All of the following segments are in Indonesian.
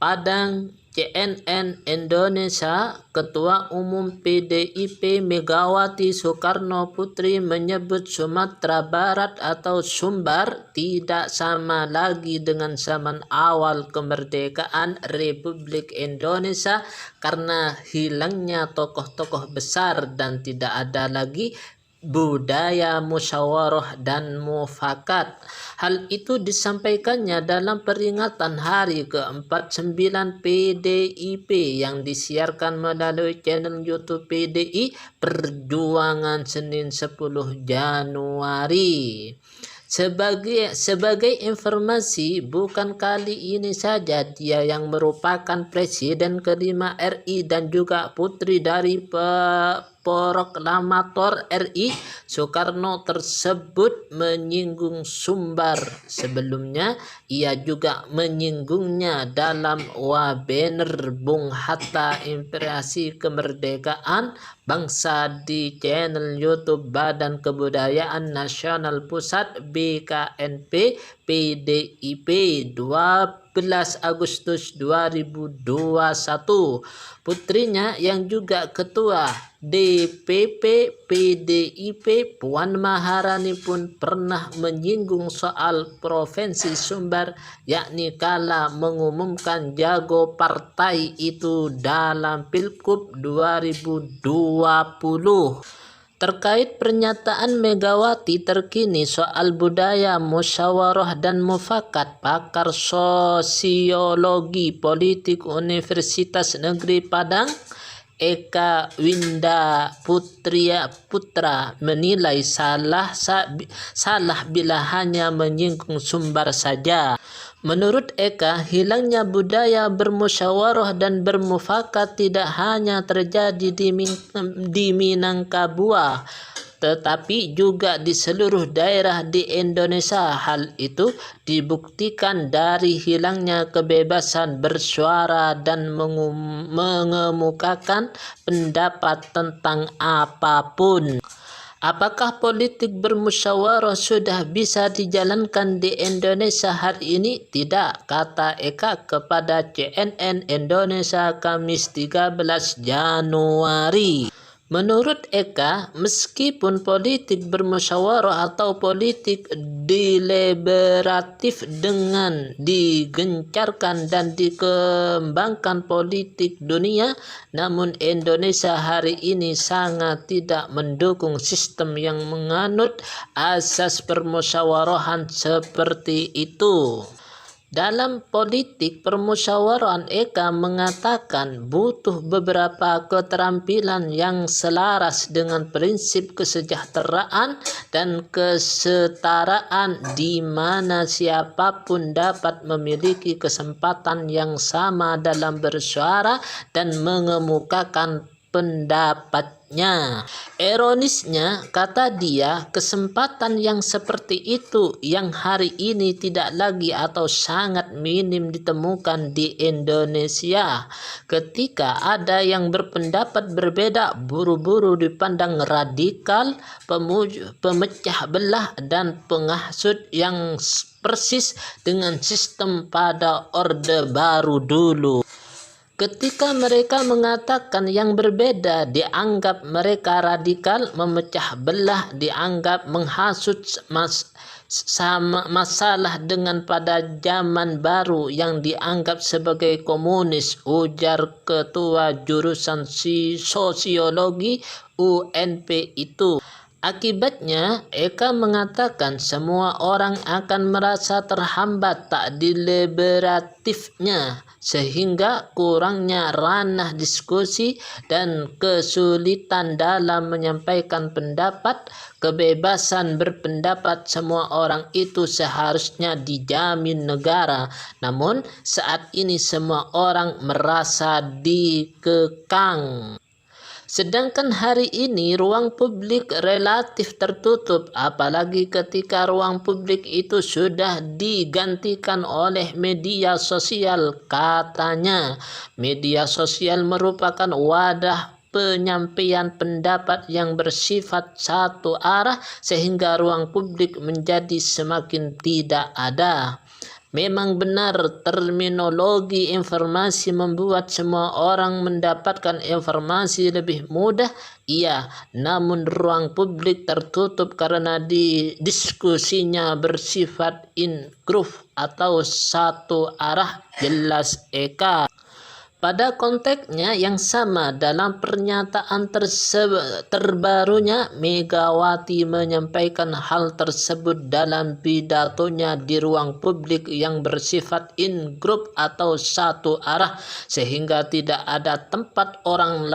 Padang, CNN Indonesia, Ketua Umum PDIP Megawati Soekarno Putri menyebut Sumatera Barat atau Sumbar tidak sama lagi dengan zaman awal kemerdekaan Republik Indonesia karena hilangnya tokoh-tokoh besar dan tidak ada lagi budaya musyawarah dan mufakat. Hal itu disampaikannya dalam peringatan hari ke-49 PDIP yang disiarkan melalui channel YouTube PDI Perjuangan Senin 10 Januari. Sebagai informasi, bukan kali ini saja dia yang merupakan Presiden kelima RI dan juga putri dari Proklamator RI Soekarno tersebut menyinggung Sumbar. Sebelumnya ia juga menyinggungnya dalam webinar Bung Hatta Inspirasi Kemerdekaan Bangsa di channel YouTube Badan Kebudayaan Nasional Pusat BKNP PDIP 12 Agustus 2021. Putrinya yang juga ketua DPP PDIP Puan Maharani pun pernah menyinggung soal Provinsi Sumbar, yakni kala mengumumkan jago partai itu dalam Pilgub 2020. Terkait pernyataan Megawati terkini soal budaya musyawarah dan mufakat, pakar sosiologi politik Universitas Negeri Padang Eka Winda Putra menilai salah bila hanya menyinggung Sumbar saja. Menurut Eka, hilangnya budaya bermusyawarah dan bermufakat tidak hanya terjadi di Minangkabau, tetapi juga di seluruh daerah di Indonesia. Hal itu dibuktikan dari hilangnya kebebasan bersuara dan mengemukakan pendapat tentang apapun. Apakah politik bermusyawarah sudah bisa dijalankan di Indonesia hari ini? Tidak, kata Eka kepada CNN Indonesia Kamis 13 Januari. Menurut Eka, meskipun politik bermusyawarah atau politik deliberatif dengan digencarkan dan dikembangkan politik dunia, namun Indonesia hari ini sangat tidak mendukung sistem yang menganut asas permusyawarahan seperti itu. Dalam politik permusyawarahan, Eka mengatakan butuh beberapa keterampilan yang selaras dengan prinsip kesejahteraan dan kesetaraan di mana siapapun dapat memiliki kesempatan yang sama dalam bersuara dan mengemukakan pendapatnya. Ironisnya, kata dia, kesempatan yang seperti itu yang hari ini tidak lagi atau sangat minim ditemukan di Indonesia. Ketika ada yang berpendapat berbeda, buru-buru dipandang radikal, pemecah belah, dan penghasut yang persis dengan sistem pada Orde Baru dulu. Ketika mereka mengatakan yang berbeda, dianggap mereka radikal, memecah belah dianggap menghasut masalah dengan pada zaman baru yang dianggap sebagai komunis, ujar ketua jurusan sosiologi UNP itu. Akibatnya, Eka mengatakan semua orang akan merasa terhambat tak deliberatifnya, sehingga kurangnya ranah diskusi dan kesulitan dalam menyampaikan pendapat. Kebebasan berpendapat semua orang itu seharusnya dijamin negara, namun saat ini semua orang merasa dikekang. Sedangkan hari ini ruang publik relatif tertutup, apalagi ketika ruang publik itu sudah digantikan oleh media sosial. Katanya, media sosial merupakan wadah penyampaian pendapat yang bersifat satu arah sehingga ruang publik menjadi semakin tidak ada. Memang benar, terminologi informasi membuat semua orang mendapatkan informasi lebih mudah, iya, namun ruang publik tertutup karena diskusinya bersifat in-group atau satu arah. Jelas Eka. Pada konteksnya yang sama, dalam pernyataan terbarunya, Megawati menyampaikan hal tersebut dalam pidatonya di ruang publik yang bersifat in-group atau satu arah, sehingga tidak ada tempat orang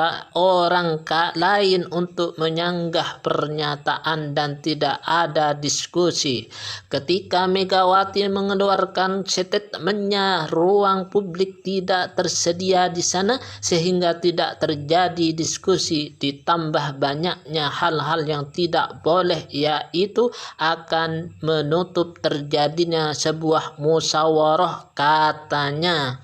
lain untuk menyanggah pernyataan dan tidak ada diskusi. Ketika Megawati mengeluarkan statementnya, ruang publik tidak tersedia di sana sehingga tidak terjadi diskusi, ditambah banyaknya hal-hal yang tidak boleh, yaitu akan menutup terjadinya sebuah musyawarah, katanya.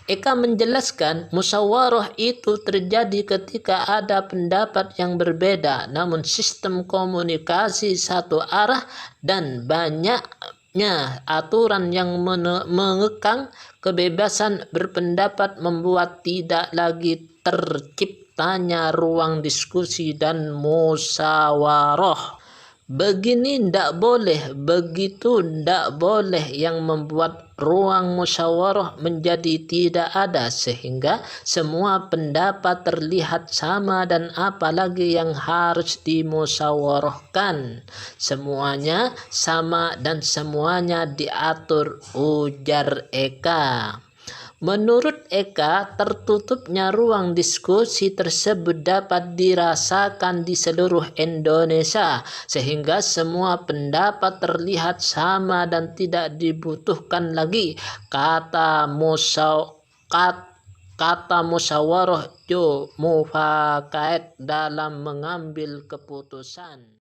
Eka menjelaskan musyawarah itu terjadi ketika ada pendapat yang berbeda, namun sistem komunikasi satu arah dan banyaknya aturan yang mengekang kebebasan berpendapat membuat tidak lagi terciptanya ruang diskusi dan musyawarah. Begini ndak boleh, begitu ndak boleh, yang membuat ruang musyawarah menjadi tidak ada sehingga semua pendapat terlihat sama dan apalagi yang harus dimusyawarahkan. Semuanya sama dan semuanya diatur, ujar Eka. Menurut Eka, tertutupnya ruang diskusi tersebut dapat dirasakan di seluruh Indonesia, sehingga semua pendapat terlihat sama dan tidak dibutuhkan lagi kata musyawarah mufakat dalam mengambil keputusan.